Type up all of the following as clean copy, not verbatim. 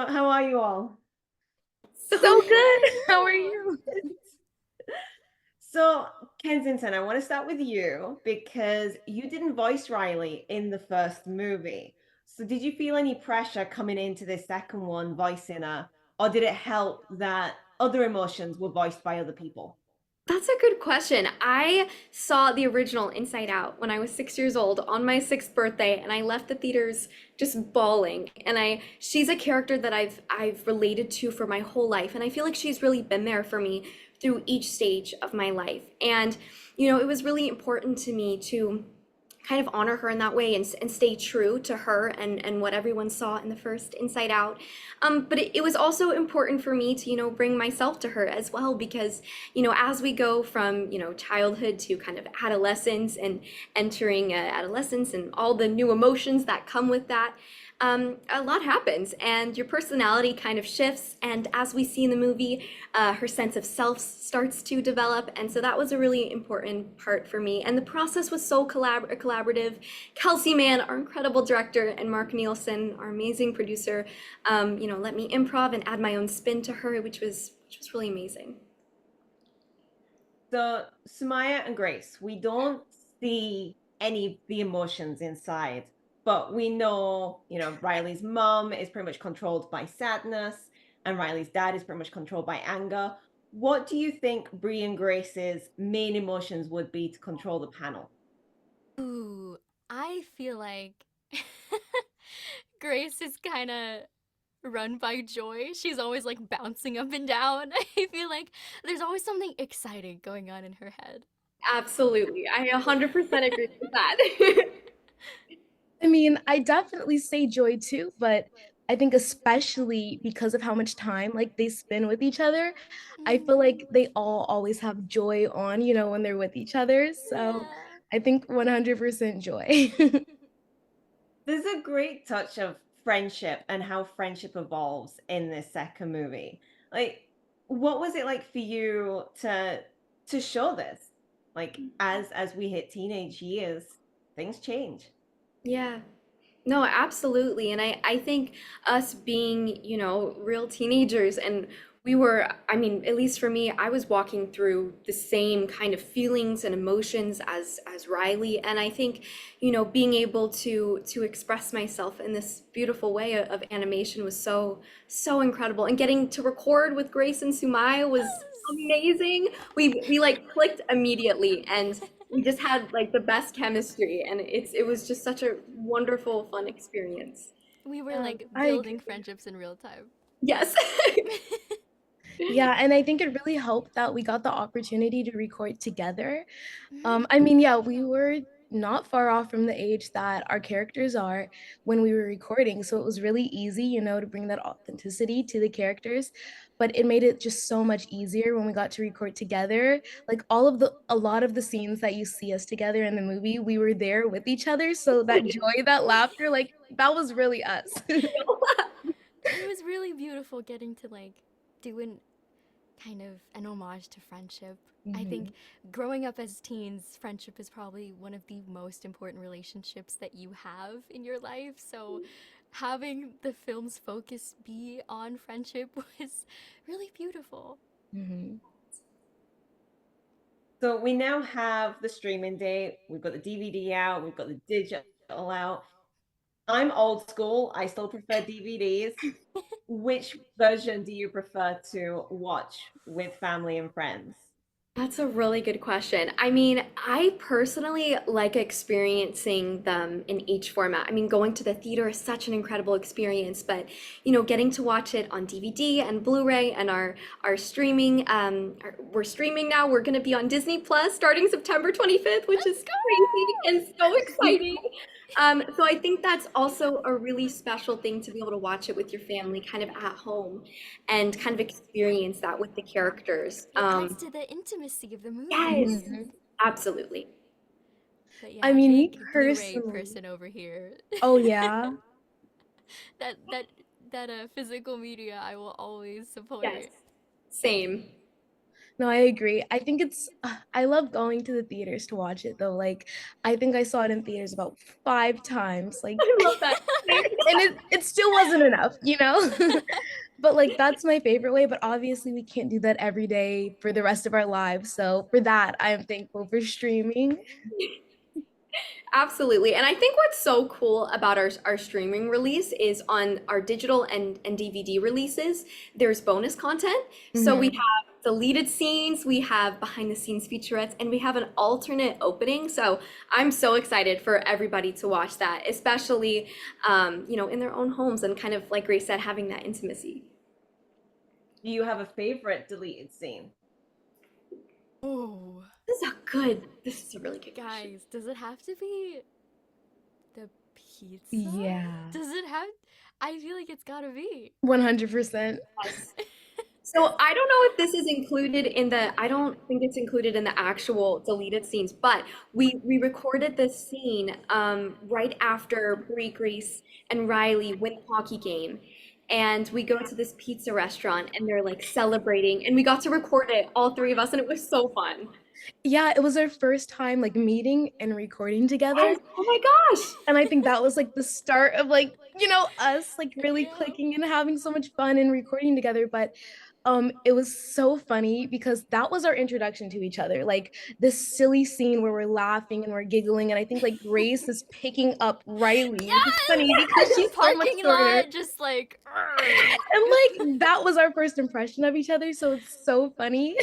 How are you all? So So good. good. How are you? So, Kensington, I want to start with you because you didn't voice Riley in the first movie. So, did you feel any pressure coming into the second one voicing her, or did it help that other emotions were voiced by other people? That's a good question. I saw the original Inside Out when I was 6 years old on my sixth birthday, and I left the theaters just bawling. And she's a character that I've related to for my whole life, and I feel like she's really been there for me through each stage of my life. And it was really important to me to kind of honor her in that way and stay true to her and what everyone saw in the first Inside Out. But it was also important for me to, bring myself to her as well because, as we go from, childhood to kind of adolescence and entering adolescence and all the new emotions that come with that, a lot happens and your personality kind of shifts. And as we see in the movie, her sense of self starts to develop. And so that was a really important part for me. And the process was so collaborative. Kelsey Mann, our incredible director, and Mark Nielsen, our amazing producer, let me improv and add my own spin to her, which was really amazing. So, Sumaya and Grace, we don't see any of the emotions inside, but we know, Riley's mom is pretty much controlled by sadness, and Riley's dad is pretty much controlled by anger. What do you think Bree and Grace's main emotions would be to control the panel? Ooh, I feel like Grace is kind of run by joy. She's always like bouncing up and down. I feel like there's always something exciting going on in her head. Absolutely. I 100% agree with that. I mean, I definitely say joy too, but I think especially because of how much time like they spend with each other, I feel Mm, like they all always have joy on, when they're with each other. So yeah. I think 100% joy. There's a great touch of friendship and how friendship evolves in this second movie. Like, what was it like for you to show this? Like, as we hit teenage years, things change. Yeah. No, absolutely. And I think us being, real teenagers and I mean, at least for me, I was walking through the same kind of feelings and emotions as Riley. And I think, being able to express myself in this beautiful way of animation was so incredible. And getting to record with Grace and Sumaya was amazing. We like clicked immediately and we just had like the best chemistry and it was just such a wonderful fun experience. We were Yeah, like I building agree. friendships in real time. Yes. Yeah, and I think it really helped that we got the opportunity to record together. Mhm. I mean, yeah, we were not far off from the age that our characters are when we were recording, so it was really easy, to bring that authenticity to the characters. But it made it just so much easier when we got to record together. Like a lot of the scenes that you see us together in the movie, we were there with each other. So that joy, that laughter, like that was really us. It was really beautiful getting to like do kind of an homage to friendship. I think Mhm. growing up as teens, friendship is probably one of the most important relationships that you have in your life. So having the film's focus be on friendship was really beautiful. Mhm. So we now have the streaming date, we've got the DVD out, we've got the digital out. I'm old school, I still prefer DVDs. Which version do you prefer to watch with family and friends? That's a really good question. I mean, I personally like experiencing them in each format. I mean, going to the theater is such an incredible experience, but getting to watch it on DVD and Blu-ray and our streaming, we're streaming now. We're going to be on Disney Plus starting September 25th, which is Let's crazy and so go! exciting. So I think that's also a really special thing to be able to watch it with your family, kind of at home, and kind of experience that with the characters. It adds to the intimacy of the movie. Yes, Mhm. absolutely. But I yeah, mean, me big Blu-ray personally. person over here. Oh yeah. that that that physical media I will always Yes, support. same. No, I agree. I think I love going to the theaters to watch it though. Like, I think I saw it in theaters about 5 times. Like, I love that. And it still wasn't enough, you know? But like that's my favorite way, but obviously we can't do that every day for the rest of our lives. So for that, I am thankful for streaming. Absolutely. And I think what's so cool about our streaming release is on our digital and DVD releases, there's bonus content. So we Mhm. have deleted scenes, we have behind the scenes featurettes, and we have an alternate opening. So I'm so excited for everybody to watch that, especially in their own homes and kind of like Grace said, having that intimacy. Do you have a favorite deleted scene? Oh, This is a really good question. guys, does it have to be the pizza? Yeah. Does it have? I feel like it's gotta be. 100%. Yes. So I don't know if this is included in I don't think it's included in the actual deleted scenes, but we recorded this scene right after Bree, Grace, and Riley win the hockey game. And we go to this pizza restaurant and they're like celebrating and we got to record it, all three of us, and it was so fun. Yeah, it was our first time like meeting and recording together. Yes, oh my gosh. And I think that was like the start of like, us like really Yeah. clicking and having so much fun and recording together. But it was so funny because that was our introduction to each other. Like this silly scene where we're laughing and we're giggling. And I think like Grace is picking up Riley, which is funny because In the she's so much parking shorter. lot, just like. "Arr." And like that was our first impression of each other. So it's so funny.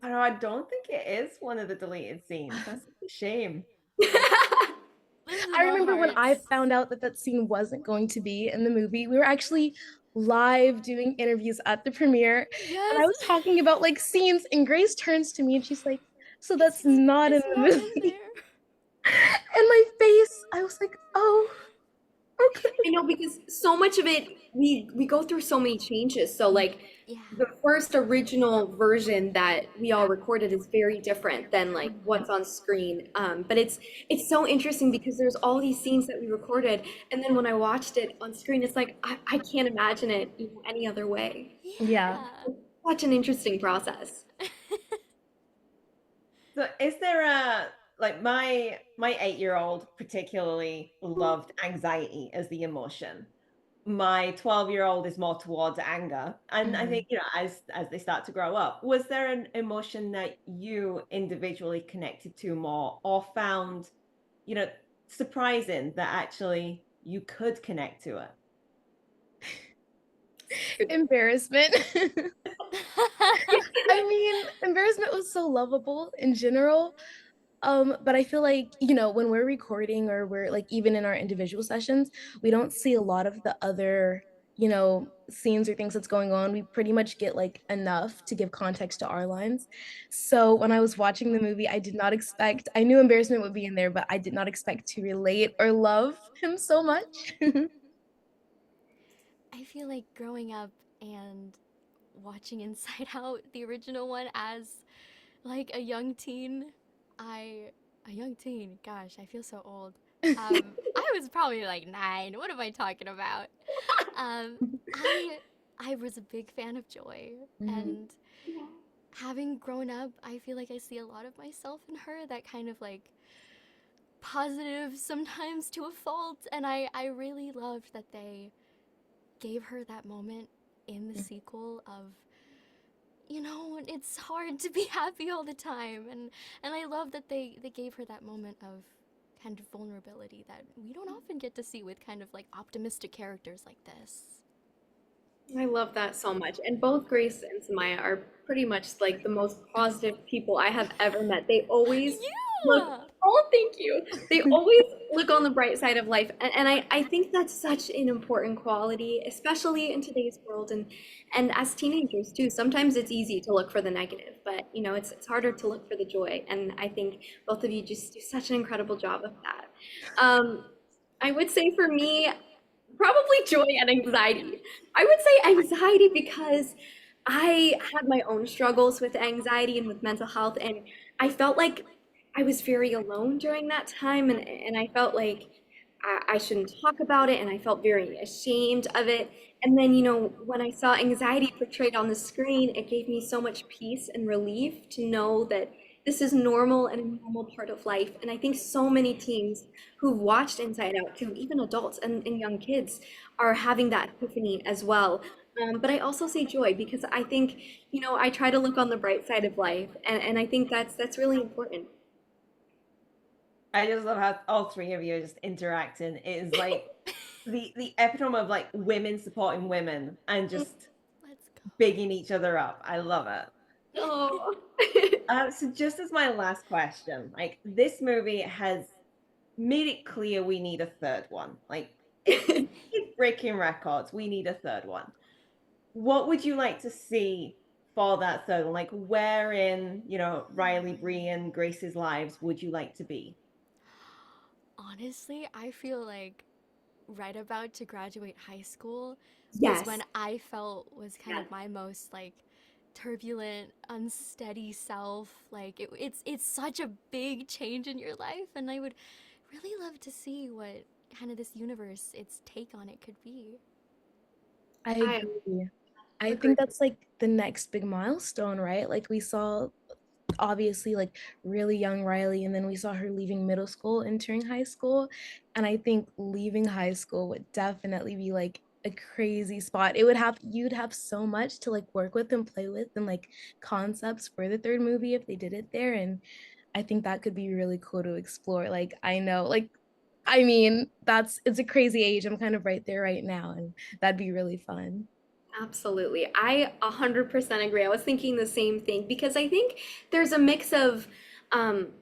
I don't know, I don't think it is one of the deleted scenes. That's such a shame. Lives in I our remember when I hearts. found out that that scene wasn't going to be in the movie, we were actually live doing interviews at the premiere. And I Yes. was talking about like scenes, and Grace turns to me and she's like, "So that's It's not in it's the not in movie." there. And my face, I was like, "Oh, okay." I know because so much of it we go through so many changes. So like Yeah. the first original version that we all recorded is very different than like what's on screen. But it's so interesting because there's all these scenes that we recorded, and then when I watched it on screen, it's like I can't imagine it any other way. Yeah. Yeah. Such an interesting process. So is there a like my 8-year-old particularly loved anxiety as the emotion. My 12-year-old is more towards anger. And I Mhm. think, as they start to grow up, was there an emotion that you individually connected to more or found, you know, surprising that actually you could connect to it? Embarrassment. I mean, embarrassment was so lovable in general. But I feel like, when we're recording or we're like even in our individual sessions, we don't see a lot of the other, scenes or things that's going on. We pretty much get like enough to give context to our lines. So when I was watching the movie, I knew embarrassment would be in there, but I did not expect to relate or love him so much. I feel like growing up and watching Inside Out, the original one, as like a young teen, I a young teen. Gosh, I feel so old. I was probably like 9. What am I talking about? Um, I I was a big fan of Joy, Mhm. and having grown up, I feel like I see a lot of myself in her. That kind of like positive, sometimes to a fault, and I really loved that they gave her that moment in the sequel of, it's hard to be happy all the time, and I love that they gave her that moment of kind of vulnerability that we don't often get to see with kind of like optimistic characters like this. I love that so much. And both Grace and Samaya are pretty much like the most positive people I have ever met. They always look, Yeah. oh, thank you. They always look on the bright side of life. And I think that's such an important quality, especially in today's world and as teenagers too. Sometimes it's easy to look for the negative, but it's harder to look for the joy. And I think both of you just do such an incredible job of that. Um, I would say for me, probably joy and anxiety. I would say anxiety because I had my own struggles with anxiety and with mental health, and I felt like I was very alone during that time, and I felt like I shouldn't talk about it, and I felt very ashamed of it. And then, when I saw anxiety portrayed on the screen, it gave me so much peace and relief to know that this is normal and a normal part of life. And I think so many teens who've watched Inside Out too, even adults and young kids, are having that epiphany as well. But I also say joy because I think, I try to look on the bright side of life, and I think that's really important. I just love how all three of you are just interacting. It is like the epitome of like women supporting women and just Let's go. bigging each other up. I love it. Oh. So just as my last question, like this movie has made it clear we need a third one. Like it's breaking records. We need a third one. What would you like to see for that third one? Like where in, Riley, Bree, and Grace's lives would you like to be? Honestly, I feel like right about to graduate high school was when Yes. I felt was kind of my most like turbulent, unsteady self. Like it's such a big change in your life, and I would really love to see what kind of this universe, its take on it could be. I I agree. I agree. think that's like the next big milestone, right? Like we saw obviously like really young Riley, and then we saw her leaving middle school, entering high school. And I think leaving high school would definitely be like a crazy spot. You'd have so much to like work with and play with and like concepts for the third movie if they did it there. And I think that could be really cool to explore. Like I know, like I mean, it's a crazy age. I'm kind of right there right now, and that'd be really fun. Absolutely. I 100% agree. I was thinking the same thing because I think there's a mix of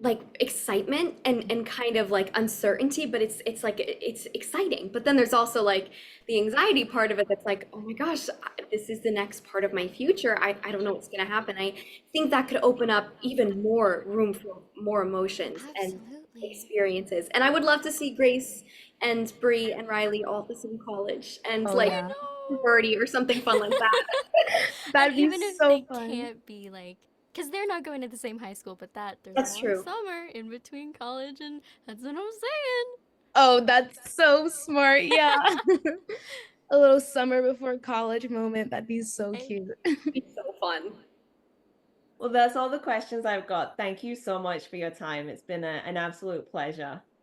like excitement and kind of like uncertainty, but it's like it's exciting. But then there's also like the anxiety part of it that's like, oh my gosh, this is the next part of my future. I don't know what's going to happen. I think that could open up even more room for more emotions and Absolutely. experiences. And I would love to see Grace and Bree and Riley all at the same college and Oh like I yeah. birdie or something fun like that. know. And That'd be even if so they fun. can't be like, because they're not going to the same high school, but that there's a That's long true. summer in between college, and that's what I'm saying. Oh, that's so smart. Yeah. A little summer before college moment. That'd be so Right? cute. It's so fun. Well, that's all the questions I've got. Thank you so much for your time. It's been an absolute pleasure.